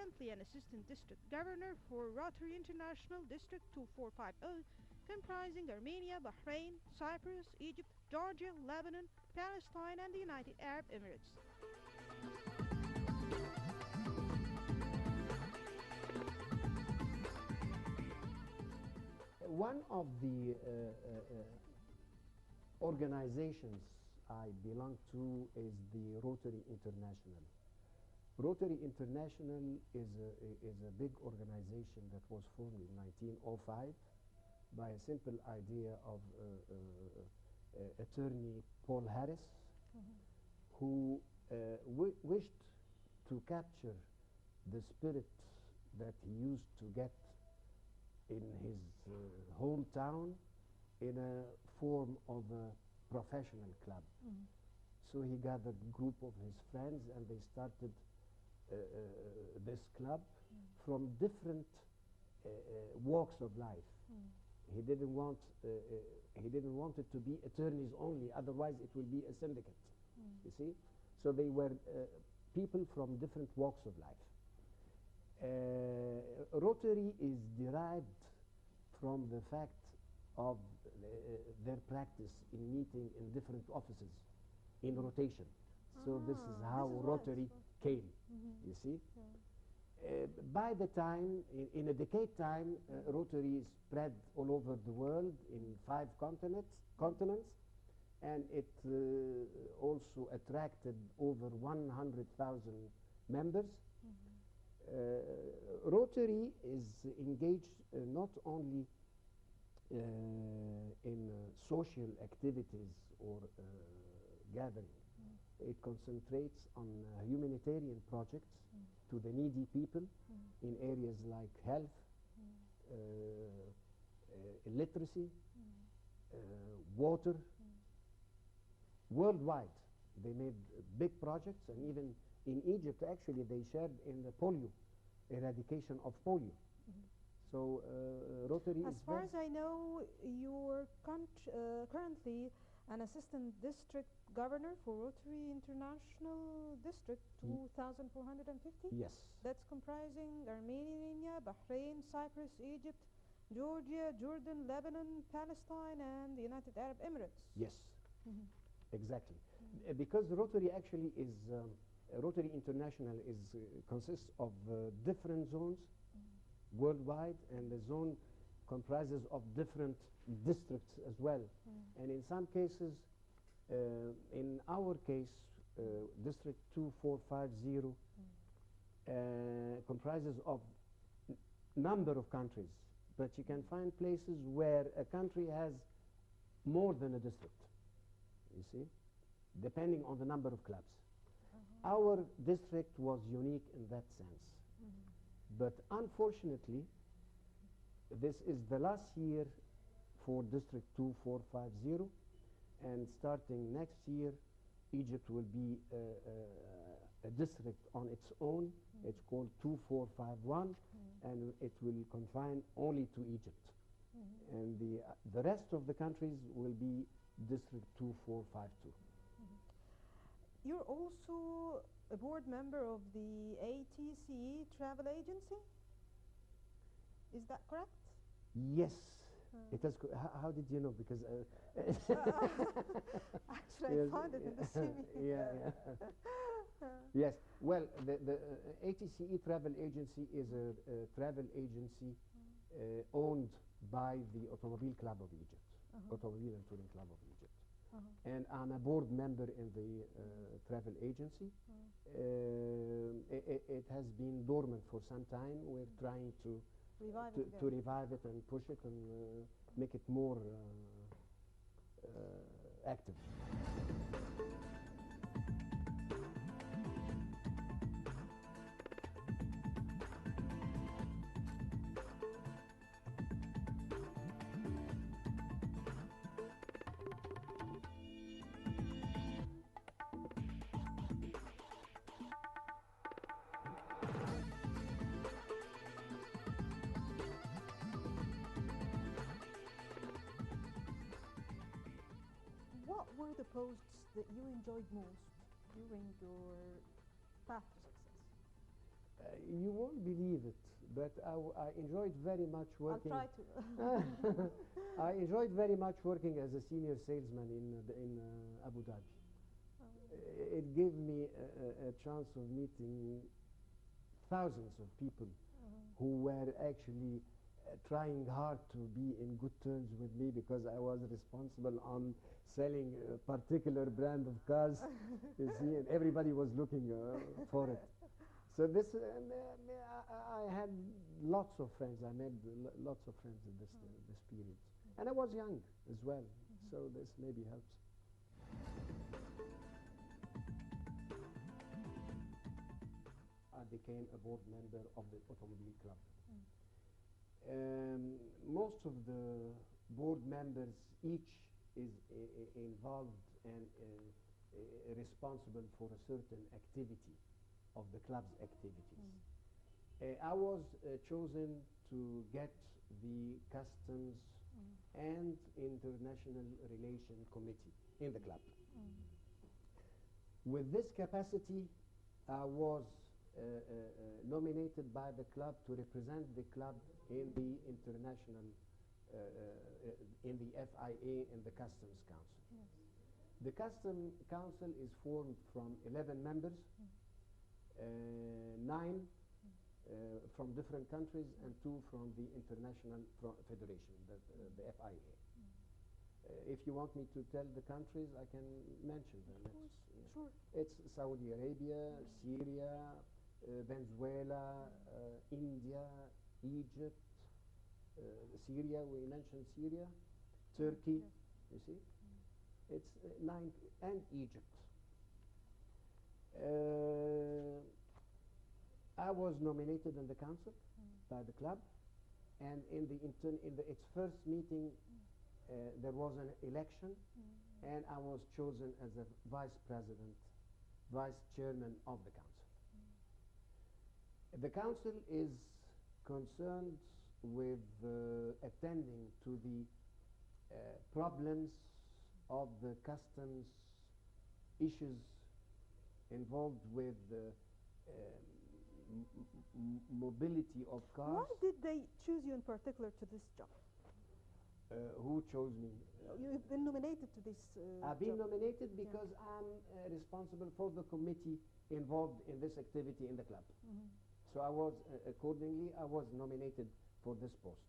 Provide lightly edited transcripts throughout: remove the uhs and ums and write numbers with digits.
currently an assistant district governor for Rotary International District 2450, comprising Armenia, Bahrain, Cyprus, Egypt, Georgia, Lebanon, Palestine, and the United Arab Emirates. One of the organizations I belong to is the Rotary International. Rotary International is a big organization that was formed in 1905 by a simple idea of attorney Paul Harris, who wished to capture the spirit that he used to get in his hometown in a form of a professional club. So he gathered a group of his friends and they started this club from different walks of life. He didn't want it to be attorneys only, otherwise it will be a syndicate. You see, so they were people from different walks of life. Rotary is derived from the fact of their practice in meeting in different offices in rotation. So this is how Rotary came, you see. By the time, in a decade time, Rotary is spread all over the world in 5 continents, and it also attracted over 100,000 members. Rotary is engaged not only in social activities or gathering. It concentrates on humanitarian projects to the needy people in areas like health, illiteracy, water. Worldwide, they made big projects, and even in Egypt, actually, they shared in the polio, eradication of polio. So Rotary As is far as I know, you're currently an assistant district governor for Rotary International District 2450? Yes. That's comprising Armenia, Bahrain, Cyprus, Egypt, Georgia, Jordan, Lebanon, Palestine, and the United Arab Emirates. Yes, exactly. Because Rotary actually is, Rotary International is, consists of different zones worldwide, and the zone comprises of different districts as well. And in some cases, in our case, District 2450 comprises of number of countries, but you can find places where a country has more than a district, you see, depending on the number of clubs. Our district was unique in that sense. But unfortunately, this is the last year for District 2450, and starting next year, Egypt will be a district on its own. It's called 2451, and it will confine only to Egypt. And the rest of the countries will be District 2452. You're also a board member of the ATCE travel agency? Is that correct? Yes. It is. How did you know? Because actually, I found it in the CV. Yeah. Yes. Well, the ATCE travel agency is a travel agency owned by the Automobile Club of Egypt, Automobile and Touring Club of Egypt. And I'm a board member in the travel agency. It has been dormant for some time. We're trying to revive it and push it and make it more active. What were the posts that you enjoyed most during your path to success? You won't believe it, but I enjoyed very much working. I'll try to. I enjoyed very much working as a senior salesman in Abu Dhabi. It gave me a chance of meeting thousands of people who were actually trying hard to be in good terms with me because I was responsible on selling a particular brand of cars, you see, and everybody was looking for it. So this, I had lots of friends. I made lots of friends in this period, and I was young as well, so this maybe helps. I became a board member of the Automobile Club. Most of the board members each is involved and responsible for a certain activity of the club's activities. I was chosen to get the customs and international relation committee in the club. With this capacity, I was nominated by the club to represent the club in the international, in the FIA and the Customs Council. Yes. The Customs Council is formed from 11 members, 9 from different countries and 2 from the International Federation, the FIA. If you want me to tell the countries, I can mention them. Sure. It's Saudi Arabia, Syria, Venezuela, India, Egypt, Syria, we mentioned Syria, Turkey, you see? It's 9, and Egypt. I was nominated in the council by the club, and in its first meeting, there was an election, and I was chosen as the vice chairman of the council. The council is concerned with attending to the problems of the customs issues involved with mobility of cars. Why did they choose you in particular to this job? Who chose me? You've been nominated to this I've been job. nominated because I'm responsible for the committee involved in this activity in the club. So I was, accordingly, I was nominated for this post,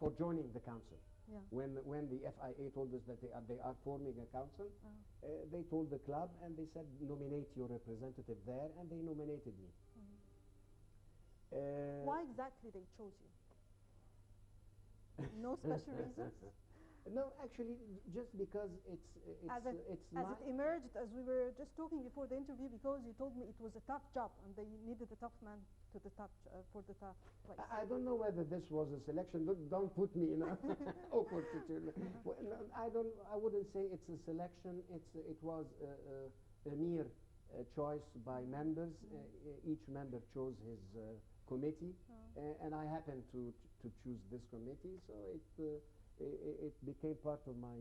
for joining the council. Yeah. When the FIA told us that they are forming a council, they told the club and they said, nominate your representative there, and they nominated me. Why exactly they chose you? No special reasons? No, actually, just because As it emerged, as we were just talking before the interview, because you told me it was a tough job and they needed a tough man to the tough for the tough place. I don't know whether this was a selection. Don't put me in an awkward situation. Well, no, I wouldn't say it's a selection. It was a mere choice by members. Each member chose his committee, and I happened to choose this committee. So it became part of my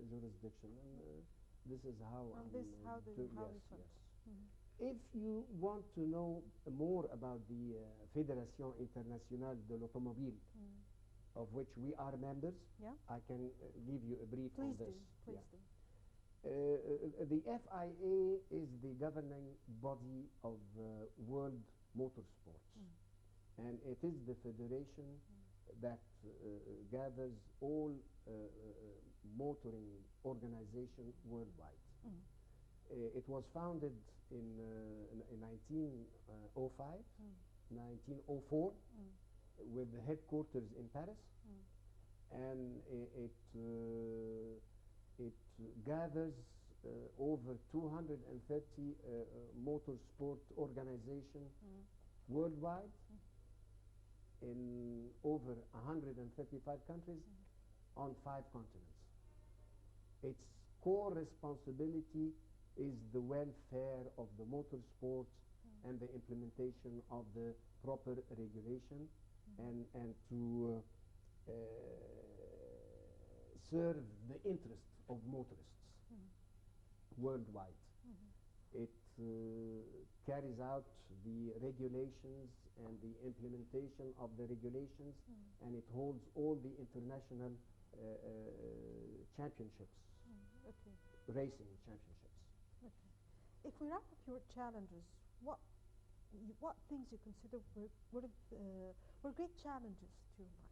jurisdiction, and this is how this how yes, it went. yes. If you want to know more about the Fédération Internationale de l'Automobile, of which we are members, I can give you a brief on this. Please do. The FIA is the governing body of world motorsports, and it is the federation that gathers all motoring organizations worldwide. It was founded in 1905, 1904, with the headquarters in Paris, and it gathers over 230 motorsport organizations worldwide in over 135 countries on 5 continents. Its core responsibility is the welfare of the motorsports and the implementation of the proper regulation and to serve the interests of motorists worldwide. It carries out the regulations and the implementation of the regulations, and it holds all the international championships, Okay. racing championships. Okay. If we wrap up your challenges, what things you consider were great challenges to your life?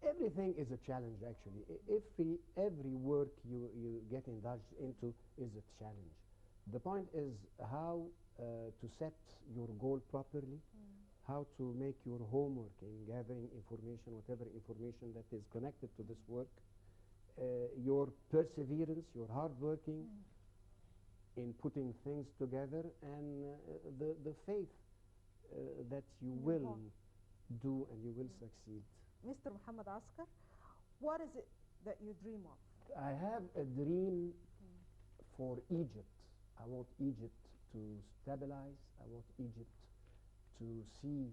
Everything is a challenge, actually. Every work you get indulged into is a challenge. The point is how to set your goal properly, how to make your homework in gathering information, whatever information that is connected to this work, your perseverance, your hard working in putting things together, and the faith that you will do and you will succeed. Mr. Muhammad Askar, what is it that you dream of? I have a dream for Egypt. I want Egypt to stabilize. I want Egypt to see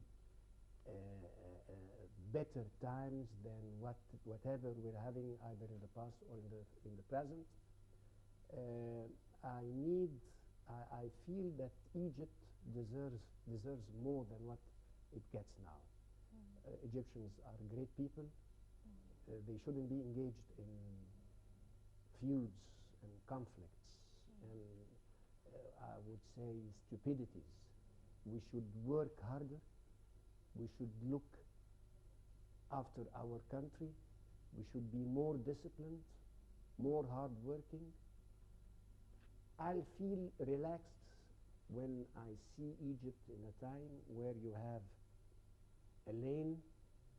better times than whatever we're having either in the past or in the present. I feel that Egypt deserves more than what it gets now. Egyptians are great people. They shouldn't be engaged in feuds and conflicts and I would say stupidities. We should work harder. We should look after our country. We should be more disciplined, more hardworking. I'll feel relaxed when I see Egypt in a time where you have a lane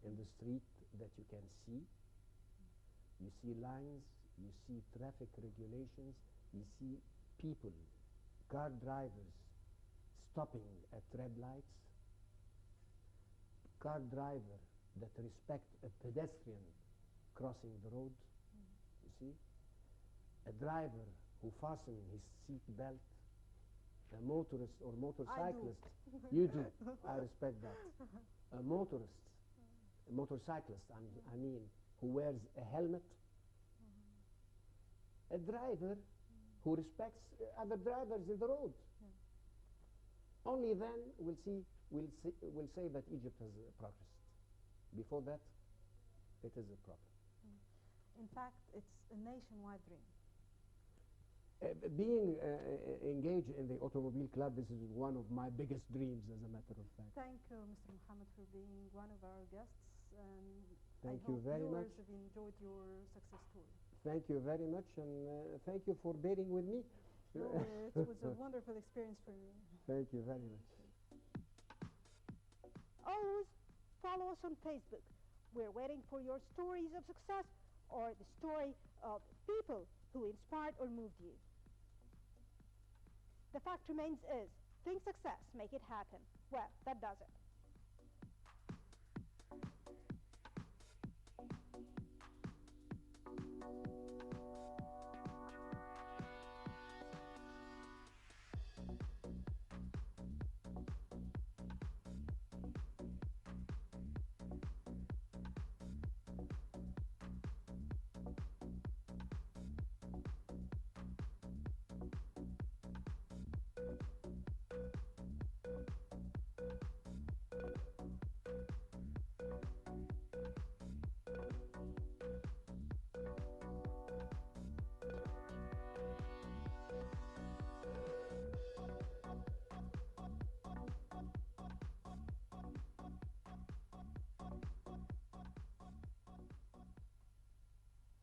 in the street that you can see. You see lines, you see traffic regulations, you see people, car drivers stopping at red lights, car driver that respect a pedestrian crossing the road, you see, a driver who fastens his seat belt, a motorist or motorcyclist. You do. I respect that. A motorcyclist, I mean, who wears a helmet. A driver who respects other drivers in the road. Only then we'll say that Egypt has progressed. Before that, it is a problem. In fact, it's a nationwide dream. Being engaged in the Automobile Club, this is one of my biggest dreams, as a matter of fact. Thank you, Mr. Muhammad, for being one of our guests. And thank you very much. Viewers have enjoyed your success story. Thank you very much, and thank you for bearing with me. No, it was a wonderful experience for me. Thank you very much. Always follow us on Facebook. We're waiting for your stories of success or the story of people who inspired or moved you. The fact remains is, think success, make it happen. Well, that does it.